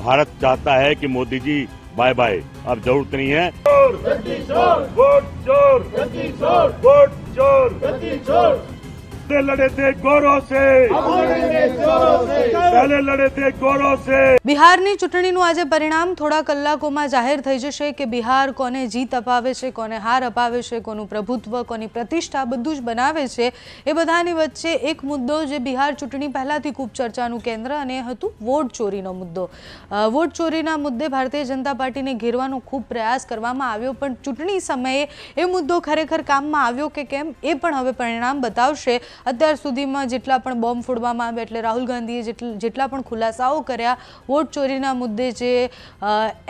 भारत चाहता है कि मोदी जी बाय बाय, अब जरूरत नहीं है। वोट चोर, वोट चोर, लड़े थे गौरव से, पहले लड़े थे गौरव से। બિહારની ચૂંટણીનું આજે પરિણામ થોડા કલાકોમાં જાહેર થઈ જશે કે બિહાર કોને જીત અપાવે છે, કોને હાર અપાવે છે, કોનું પ્રભુત્વ, કોની પ્રતિષ્ઠા બધું જ બનાવે છે। એ બધાની વચ્ચે એક મુદ્દો જે બિહાર ચૂંટણી પહેલાથી ખૂબ ચર્ચાનું કેન્દ્ર અને એ હતું વોટ ચોરીનો મુદ્દો। વોટ ચોરીના મુદ્દે ભારતીય જનતા પાર્ટીને ઘેરવાનો ખૂબ પ્રયાસ કરવામાં આવ્યો, પણ ચૂંટણી સમયે એ મુદ્દો ખરેખર કામમાં આવ્યો કે કેમ એ પણ હવે પરિણામ બતાવશે। અત્યાર સુધીમાં જેટલા પણ બોમ્બ ફોડવામાં આવ્યા, એટલે રાહુલ ગાંધીએ જેટલા પણ ખુલાસાઓ કર્યા વોટ ચોરીના મુદ્દે, જે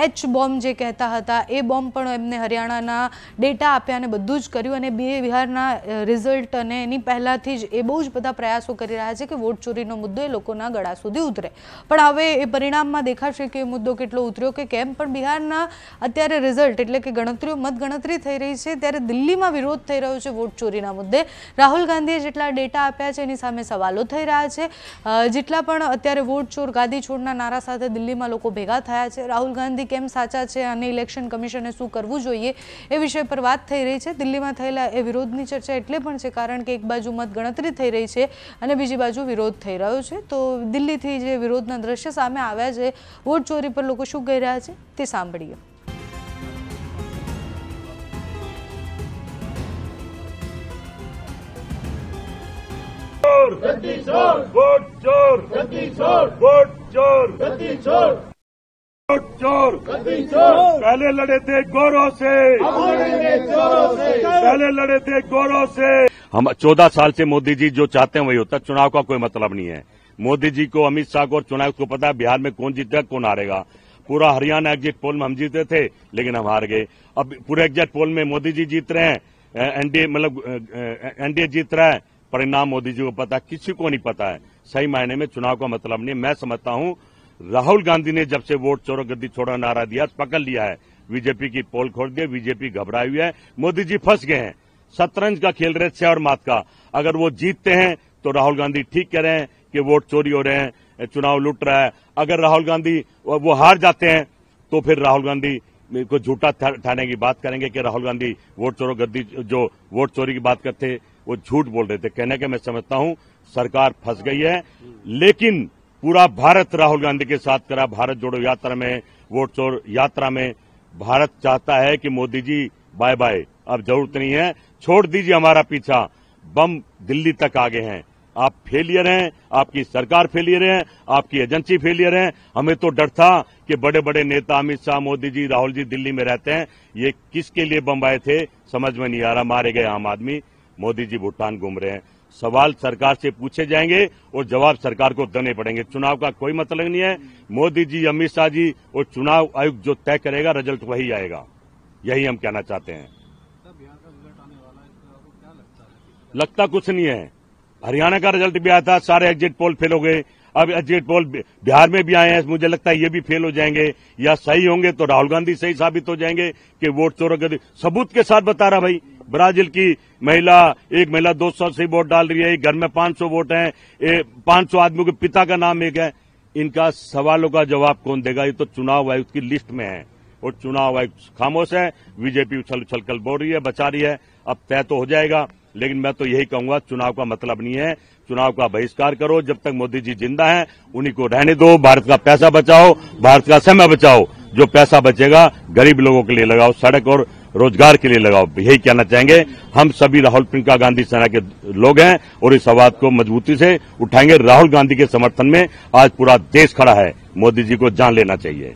એચ બોમ્બ જે કહેતા હતા એ બોમ્બ પણ એમને હરિયાણાના ડેટા આપ્યા અને બધું જ કર્યું, અને બિહારના રિઝલ્ટ અને એની પહેલાંથી જ એ બહુ જ બધા પ્રયાસો કરી રહ્યા છે કે વોટ ચોરીનો મુદ્દો એ લોકોના ગળા સુધી ઉતરે। પણ હવે એ પરિણામમાં દેખાશે કે એ મુદ્દો કેટલો ઉતર્યો કે કેમ। પણ બિહારના અત્યારે રિઝલ્ટ એટલે કે ગણતરીઓ, મતગણતરી થઈ રહી છે, ત્યારે દિલ્હીમાં વિરોધ થઈ રહ્યો છે વોટ ચોરીના મુદ્દે। રાહુલ ગાંધીએ જેટલા ડેટા આપ્યા છે એની સામે સવાલો થઈ રહ્યા છે। જેટલા પણ અત્યારે વોટ ચોર ગાદી છોડના નારા સાથે દિલ્હીમાં લોકો ભેગા થયા છે, રાહુલ ગાંધી કેમ સાચા છે અને ઇલેક્શન કમિશને શું કરવું જોઈએ એ વિષય પર વાત થઈ રહી છે। દિલ્હીમાં થયેલા એ વિરોધની ચર્ચા એટલે પણ છે કારણ કે એક બાજુ મતગણતરી થઈ રહી છે અને બીજી બાજુ વિરોધ થઈ રહ્યો છે। તો દિલ્હીથી જે વિરોધના દ્રશ્ય સામે આવ્યા છે, વોટ ચોરી પર લોકો શું કહી રહ્યા છે તે સાંભળીએ। वोट चोर, वोट चोर, वोट चोर, पहले लड़े थे गौरव से, पहले लड़े थे गौरव से। हम 14 साल से मोदी जी जो चाहते हैं वही होता है। चुनाव का कोई मतलब नहीं है। मोदी जी को, अमित शाह को और चुनाव को पता है बिहार में कौन जीतेगा कौन हारेगा। पूरा हरियाणा एग्जिट पोल में हम जीते थे लेकिन हम हार गए। अब पूरे एग्जिट पोल में मोदी जी जीत रहे हैं, एनडीए मतलब एनडीए जीत रहा है, परिणाम मोदी जी को पता है, किसी को नहीं पता है। सही मायने में चुनाव का मतलब नहीं। मैं समझता हूं राहुल गांधी ने जब से वोट चोरो गद्दी छोड़ो नारा दिया, पकड़ लिया है, बीजेपी की पोल खोल दी, बीजेपी घबराई हुई है, मोदी जी फंस गए हैं। शतरंज का खेल रहे छह और मात का। अगर वो जीतते हैं तो राहुल गांधी ठीक कह रहे हैं कि वोट चोरी हो रहे हैं, चुनाव लूट रहा है। अगर राहुल गांधी वो हार जाते हैं तो फिर राहुल गांधी को झूठा ठाने की बात करेंगे कि राहुल गांधी वोट चोरो गद्दी जो वोट चोरी की बात करते वो झूठ बोल रहे थे। कहने के मैं समझता हूं सरकार फंस गई है, लेकिन पूरा भारत राहुल गांधी के साथ करा। भारत जोड़ो यात्रा में, वोट चोर यात्रा में भारत चाहता है कि मोदी जी बाय बाय, अब जरूरत नहीं है, छोड़ दीजिए हमारा पीछा। बम दिल्ली तक आ गए हैं। आप फेलियर हैं, आपकी सरकार फेलियर है, आपकी एजेंसी फेलियर है। हमें तो डर था कि बड़े बड़े नेता अमित शाह, मोदी जी, राहुल जी दिल्ली में रहते हैं, ये किसके लिए बम आए थे समझ में नहीं आ रहा। मारे गए आम आदमी, मोदी जी भूटान घूम रहे हैं। सवाल सरकार से पूछे जाएंगे और जवाब सरकार को देने पड़ेंगे। चुनाव का कोई मतलब नहीं है। मोदी जी, अमित शाह जी और चुनाव आयोग जो तय करेगा रिजल्ट वही आएगा, यही हम कहना चाहते हैं। लगता कुछ नहीं है। हरियाणा का रिजल्ट भी आया था, सारे एग्जिट पोल फेल हो गए। अब एग्जिट पोल बिहार में भी आए हैं, मुझे लगता है ये भी फेल हो जाएंगे, या सही होंगे तो राहुल गांधी सही साबित हो जाएंगे कि वोट चोरों के सबूत के साथ बता रहा। भाई ब्राजील की एक महिला 200 से वोट डाल रही है, घर में 500 वोट हैं, 500 आदमियों के पिता का नाम एक है। इनका सवालों का जवाब कौन देगा? ये तो चुनाव आयोग की लिस्ट में है और चुनाव आयोग खामोश है। बीजेपी उछल उछल कर बोल रही है, बचा रही है। अब तय तो हो जाएगा, लेकिन मैं तो यही कहूंगा चुनाव का मतलब नहीं है। चुनाव का बहिष्कार करो, जब तक मोदी जी जिंदा हैं उन्हीं को रहने दो। भारत का पैसा बचाओ, भारत का समय बचाओ। जो पैसा बचेगा गरीब लोगों के लिए लगाओ, सड़क और रोजगार के लिए लगाओ। यही कहना चाहेंगे। हम सभी राहुल प्रियंका गांधी सेना के लोग हैं और इस आवाज को मजबूती से उठाएंगे। राहुल गांधी के समर्थन में आज पूरा देश खड़ा है। मोदी जी को जान लेना चाहिए।